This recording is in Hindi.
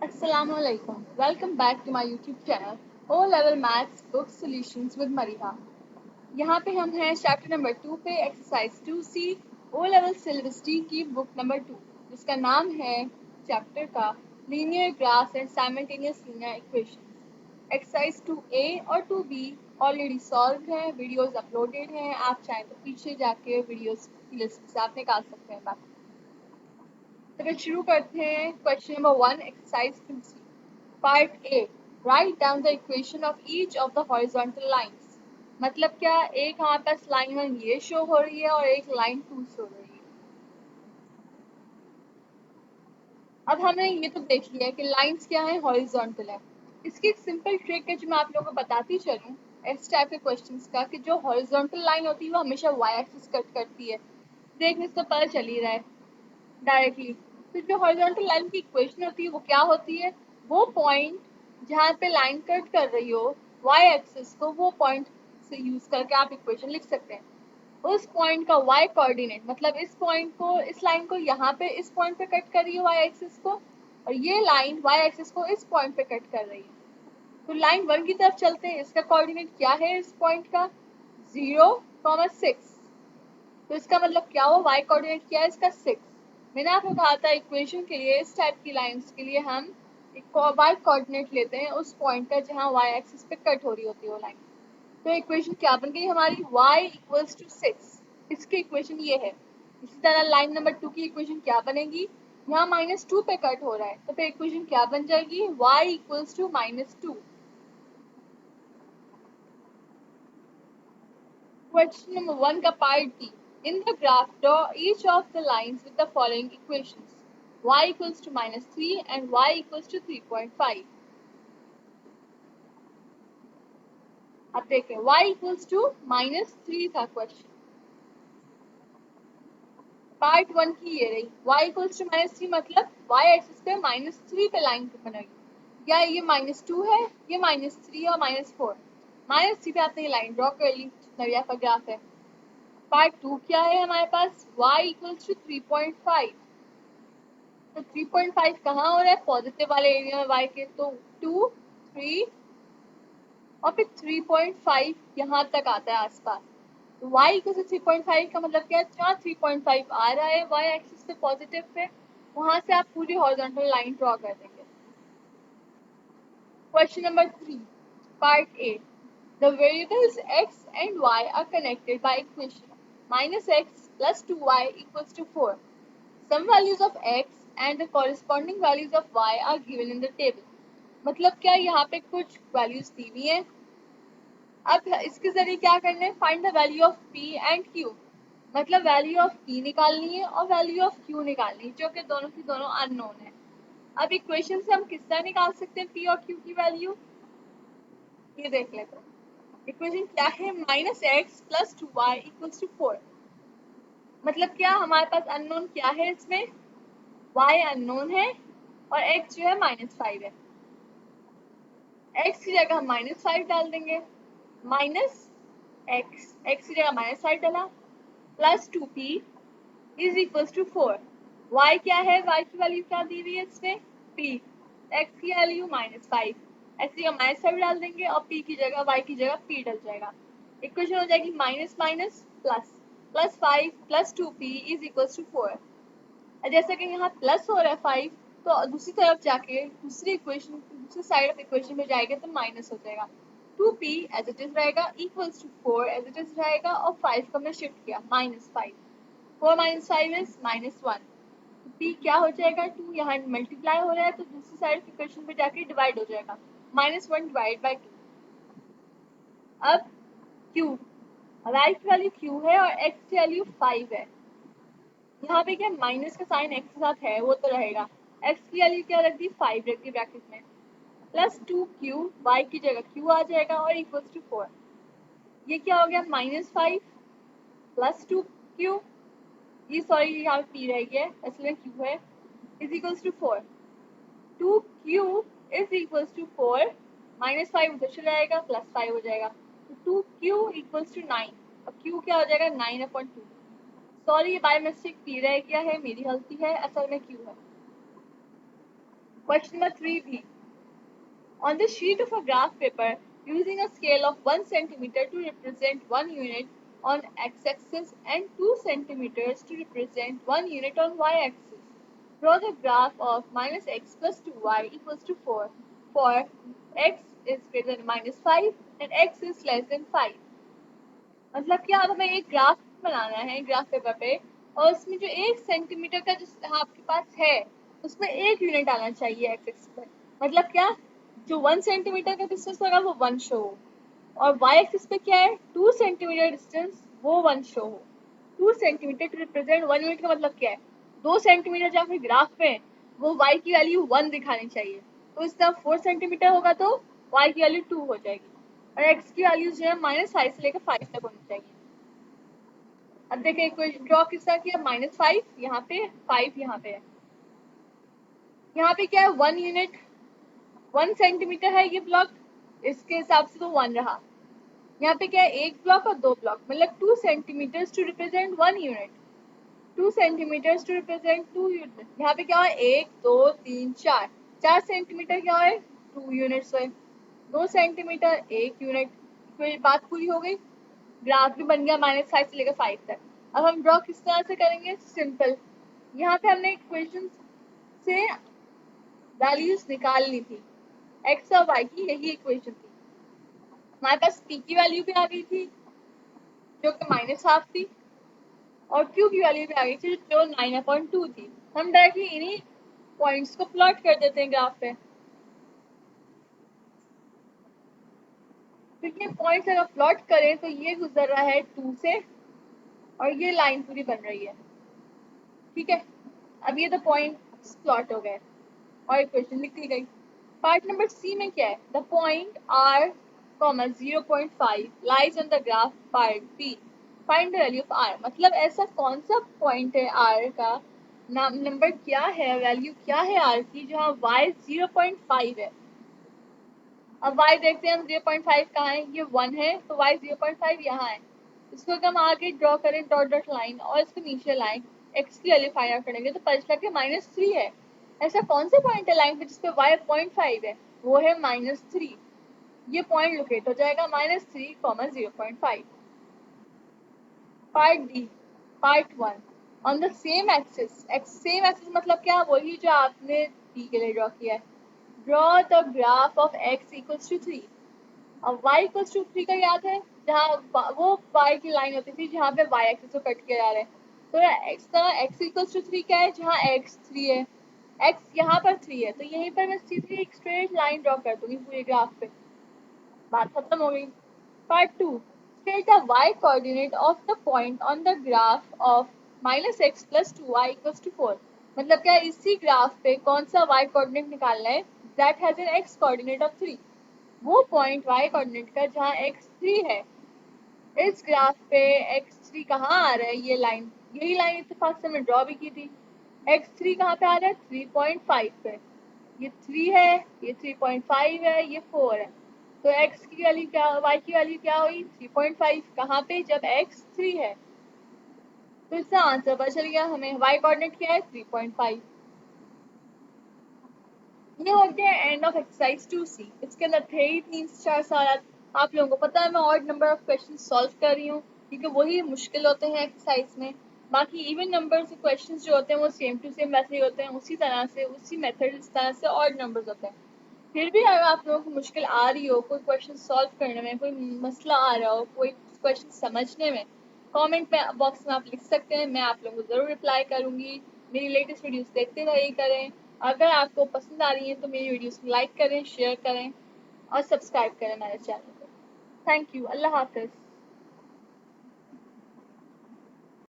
Assalamualaikum. Welcome back to my YouTube channel O Level Maths Book Solutions with Mariha. यहाँ पे हम हैं चैप्टर नंबर 2 पे exercise 2C O level syllabus D की बुक नंबर 2 जिसका नाम है चैप्टर का linear graphs and simultaneous linear equations. Exercise 2A और 2B ऑलरेडी सॉल्व है, वीडियोस अपलोडेड हैं, आप चाहें तो पीछे जाके वीडियोस की लिस्ट से आप निकाल सकते हैं। बाकी तो फिर शुरू करते हैं question number 1 exercise 2C part A. Write down the equation of each of the horizontal lines. मतलब क्या, एक हमारे पास लाइन 1 ये शो हो रही है और एक लाइन 2 शो हो रही है। अब हमने ये तो देख लिया कि लाइंस क्या है, हॉरिजॉन्टल है। इसकी एक सिंपल ट्रिक है जो मैं आप लोगों को बताती चलूँ इस टाइप के क्वेश्चंस का, कि जो हॉरिजॉन्टल लाइन होती है वो हमेशा वाई एक्सिस कट करती है। देखने से तो पता चल ही रहा है डायरेक्टली। तो जो हॉरिजॉन्टल लाइन की इक्वेशन होती है वो क्या होती है, वो पॉइंट जहाँ पे लाइन कट कर रही हो वाई एक्सिस को, वो पॉइंट से यूज करके आप इक्वेशन लिख सकते हैं। उस पॉइंट का वाई कोऑर्डिनेट मतलब इस पॉइंट को, इस लाइन को यहाँ पे इस पॉइंट पे कट कर रही है वाई एक्सिस को, और ये लाइन वाई एक्सिस को इस पॉइंट पे कट कर रही है। तो लाइन 1 की तरफ चलते हैं। इसका कोऑर्डिनेट क्या है इस पॉइंट का, 0,6। तो इसका मतलब क्या हुआ, वाई कोऑर्डिनेट क्या है इसका 6। मैंने आपको कहा था इक्वेशन के लिए, इस टाइप की लाइंस के लिए हम एक वाई कोऑर्डिनेट लेते हैं उस पॉइंट का जहां वाई एक्सिस पे कट हो रही होती है वो लाइन। तो इक्वेशन क्या बन गई हमारी, y इक्वल्स टू 6। इसकी इक्वेशन ये है। इसी तरह लाइन नंबर 2 की इक्वेशन क्या बनेगी, यहाँ -2 पे कट हो रहा है तो फिर इक्वेशन क्या बन जाएगी, y equals to -2। Question number 1 का part D. In the graph, draw each of the lines with the following equations. Y equals to -3 and y equals to 3.5. अब देखें, y equals to -3 था क्वेश्चन। पार्ट 1 की ये रही, y equals to -3 मतलब y एक्सिस पे -3 पे लाइन बनेगी। या ये -2 है, ये -3 और -4। -3 पे आपने ये लाइन ड्रॉ कर ली, नरिया का ग्राफ है। पार्ट 2 क्या है हमारे पास, y equals to 3.5। तो 3.5 कहाँ हो रहा है, पॉजिटिव वाले एरिया में y के, तो 2, 3 और फिर 3.5 यहाँ तक आता है आसपास। तो y इक्वल टू 3.5 का मतलब क्या है, जहाँ 3.5 आ रहा है y एक्सिस पे पॉजिटिव पे, वहां से आप पूरी हॉरिजॉन्टल लाइन ड्रॉ कर देंगे। Question number 3 part A. The variables x and y are connected by equation -x plus 2y equals to 4. Some values of x and the corresponding values of y are given in the table. मतलब क्या, यहाँ पे कुछ वैल्यूज दी हुई हैं। अब इसके जरिए क्या करना है, find the value of p and q। मतलब वैल्यू ऑफ p निकालनी है और वैल्यू ऑफ q निकालनी है, जो कि दोनों की दोनों अननोन है। अब इक्वेशन से हम किस तरह निकाल सकते हैं p और q की वैल्यू, ये देख लेते हैं। इक्वेशन क्या है, -x plus 2y equals to 4। मतलब क्या, हमारे पास अननोन क्या है इसमें, y अननोन है और x जो है -5 है। x की जगह हम -5 डाल देंगे, माइनस x की जगह -5 डाला, plus 2p is equals to 4। y क्या है, y की वैल्यू क्या दी हुई है इसमें, p। x की वैल्यू -5, x की जगह -5 डाल देंगे और p की जगह, y की जगह p डल जाएगा। इक्वेशन हो जाएगी minus minus plus, +5 plus 2p is equals to 4। जैसा कि यहाँ प्लस हो रहा है 5, तो दूसरी तरफ जाके दूसरी इक्वेशन, दूसरी साइड ऑफ इक्वेशन में जाएगा तो माइनस हो जाएगा। 2p एज इट इज रहेगा equals to 4 as it is रहेगा, और 5 को हमने शिफ्ट किया -5। 4 - 5 इज -1। p क्या हो जाएगा, 2 यहाँ मल्टीप्लाई हो रहा है तो दूसरी साइड ऑफ इक्वेशन में जाके डिवाइड हो जाएगा, -1 डिवाइड बाई 2। अब q, y की वैल्यू q है और x की वैल्यू 5 है। यहाँ पे क्या माइनस का साइन x के साथ है वो तो रहेगा, x की वैल्यू क्या रख दी, 5 रख दी ब्रैकेट में, +2q, y की जगह q आ जाएगा और इक्वल्स टू 4। ये क्या हो गया, -5 प्लस 2q, ये सॉरी यहाँ पे p रह गया है, असल में q है, is equals to 4। 2q is equals to 4, -5 उधर चला जाएगा, +5 हो जाएगा, तो 2q इक्वल्स टू 9। अब q क्या हो जाएगा, 9/2। सॉरी, ये बाय मिस्टेक p रह गया है, मेरी गलती है, असल में q है। Question number 3b. On the sheet of a graph paper, using a scale of 1 centimeter to represent 1 unit on x-axis and 2 centimeters to represent 1 unit on y-axis, draw the graph of minus x plus 2y equals to 4 for x is greater than minus 5 and x is less than 5. मतलब कि अब हमें एक ग्राफ बनाना है ग्राफ पेपर पे और उसमें जो 1 सेंटीमीटर का जो आपके पास है उसमें 1 यूनिट आना चाहिए एक्स एक्सिस पर। मतलब क्या, जो 1 सेंटीमीटर का डिस्टेंस होगा वो 1 शो हो और वाई एक्सिस पे क्या है 2 सेंटीमीटर डिस्टेंस वो 1 शो हो। 2 सेंटीमीटर टू रिप्रेजेंट 1 यूनिट का मतलब क्या है, 2 सेंटीमीटर जो आपके ग्राफ पे वो वाई की वैल्यू 1 दिखानी चाहिए, तो इसका 4 सेंटीमीटर होगा तो वाई की वैल्यू 2 हो जाएगी और x की वैल्यू जो है -5 से लेकर 5 तक होनी चाहिए। अब देखिए इक्वेशन ड्रॉ किस तरह किया, -5 यहाँ पे 5 यहाँ पे है। यहाँ पे क्या है 1 यूनिट 1 सेंटीमीटर है ये ब्लॉक, इसके हिसाब से तो 1 रहा। यहाँ पे क्या है एक ब्लॉक और 2 ब्लॉक मतलब 2 centimetre to represent 1 unit, 2 centimetre to represent 2 unit. यहाँ पे क्या है 1 2 3 4, 4 सेंटीमीटर क्या है 2 यूनिट्स है, 2 सेंटीमीटर 1 यूनिट। फिर बात पूरी हो गई, ग्राफ भी बन गया -5 से लेकर 5 तक। अब हम ड्रॉ किस तरह से करेंगे, सिंपल, यहाँ पे हमने इक्वेशन से वैल्यूज निकालनी थी, एक्स और वाई की यही इक्वेशन थी। हमारे पास पी की वैल्यू भी आ गई थी जो कि -12 थी और क्यू की वैल्यू भी आ गई थी जो 9/2 थी। हम डायरेक्टली इन्हीं पॉइंट्स को प्लॉट कर देते हैं ग्राफ पे। तो ये पॉइंट्स अगर प्लॉट करें तो ये गुजर रहा है 2 से और ये लाइन पूरी बन रही है, ठीक है। अब ये तो पॉइंट प्लॉट हो गए और इक्वेशन लिख दी गई। पार्ट नंबर सी में क्या है, the point R 0.5 lies on the graph part B, find the value of R. मतलब ऐसा कौन सा पॉइंट है आर का, नाम नंबर क्या है, वैल्यू क्या है आर की जहाँ y 0.5 है। अब y देखते हैं हम 0.5 कहाँ है, ये 1 है तो y 0.5 यहाँ है। इसको अगर हम आगे ड्रॉ करें डॉट डॉट लाइन और इसको नीचे लाइन x की वैल्यू फाइंड आउट करेंगे तो पता चला कि -3 है। ऐसा कौन सा पॉइंट है लाइन पे जिसपे y 0.5 है, वो है -3। ये पॉइंट लोकेट हो जाएगा -3, 0.5। Part D, part 1, on the same axis, same axis मतलब क्या, वही जो आपने डी के लिए ड्रॉ किया है। Draw the graph of x equals to 3। अब y इक्वल्स टू 3 का याद है, जहाँ वो y की लाइन होती थी जहाँ पे y एक्सिस को कट किया जा रहा है। तो इसका x इक्वल्स टू 3 क्या है, जहाँ x 3 है, x यहाँ पर 3 है तो यहीं पर मैं सीधी एक स्ट्रेट लाइन ड्रॉ कर दूंगी पूरे ग्राफ पे, बात खत्म हो गई। Part 2, state the y coordinate of the point on the graph of -x plus 2y equals to 4। मतलब क्या, इसी ग्राफ पे कौन सा y कोऑर्डिनेट निकालना है, that has an x coordinate of 3, वो पॉइंट y कोऑर्डिनेट का जहाँ x 3 है। इस ग्राफ पे x3 कहाँ आ रहा है, ये लाइन, यही लाइन इत्तेफाक से हमने ड्रॉ भी की थी। x3 कहाँ पे आ रहा है 3.5 पे, ये 3 है, ये 3.5 है, ये 4 है। तो x की वैल्यू क्या, y की वैल्यू क्या हुई 3.5, कहाँ पे, जब x 3 है। तो इसका आंसर पता चल गया हमें, y कोऑर्डिनेट क्या है 3.5। ये हो गया एंड ऑफ एक्सरसाइज 2C। इसके अंदर थे ही 3-4 सवाल। आप लोगों को पता है मैं odd number of question solve कर रही हूँ क्योंकि वही मुश्किल होते हैं एक्सरसाइज में। बाकी इवन नंबर से क्वेश्चन जो होते हैं वो सेम टू सेम वैसे ही होते हैं, उसी तरह से उसी मेथड इस तरह से ऑड नंबर्स होते हैं। फिर भी अगर आप लोगों को मुश्किल आ रही हो, कोई क्वेश्चन सॉल्व करने में कोई मसला आ रहा हो, कोई क्वेश्चन समझने में, कमेंट में बॉक्स में आप लिख सकते हैं, मैं आप लोगों को ज़रूर रिप्लाई करूँगी। मेरी लेटेस्ट वीडियोस देखते रहिए करें। अगर आपको पसंद आ रही है तो मेरी वीडियोस को लाइक करें, शेयर करें और सब्सक्राइब करें मेरे चैनल को। थैंक यू, अल्लाह हाफ़िज़।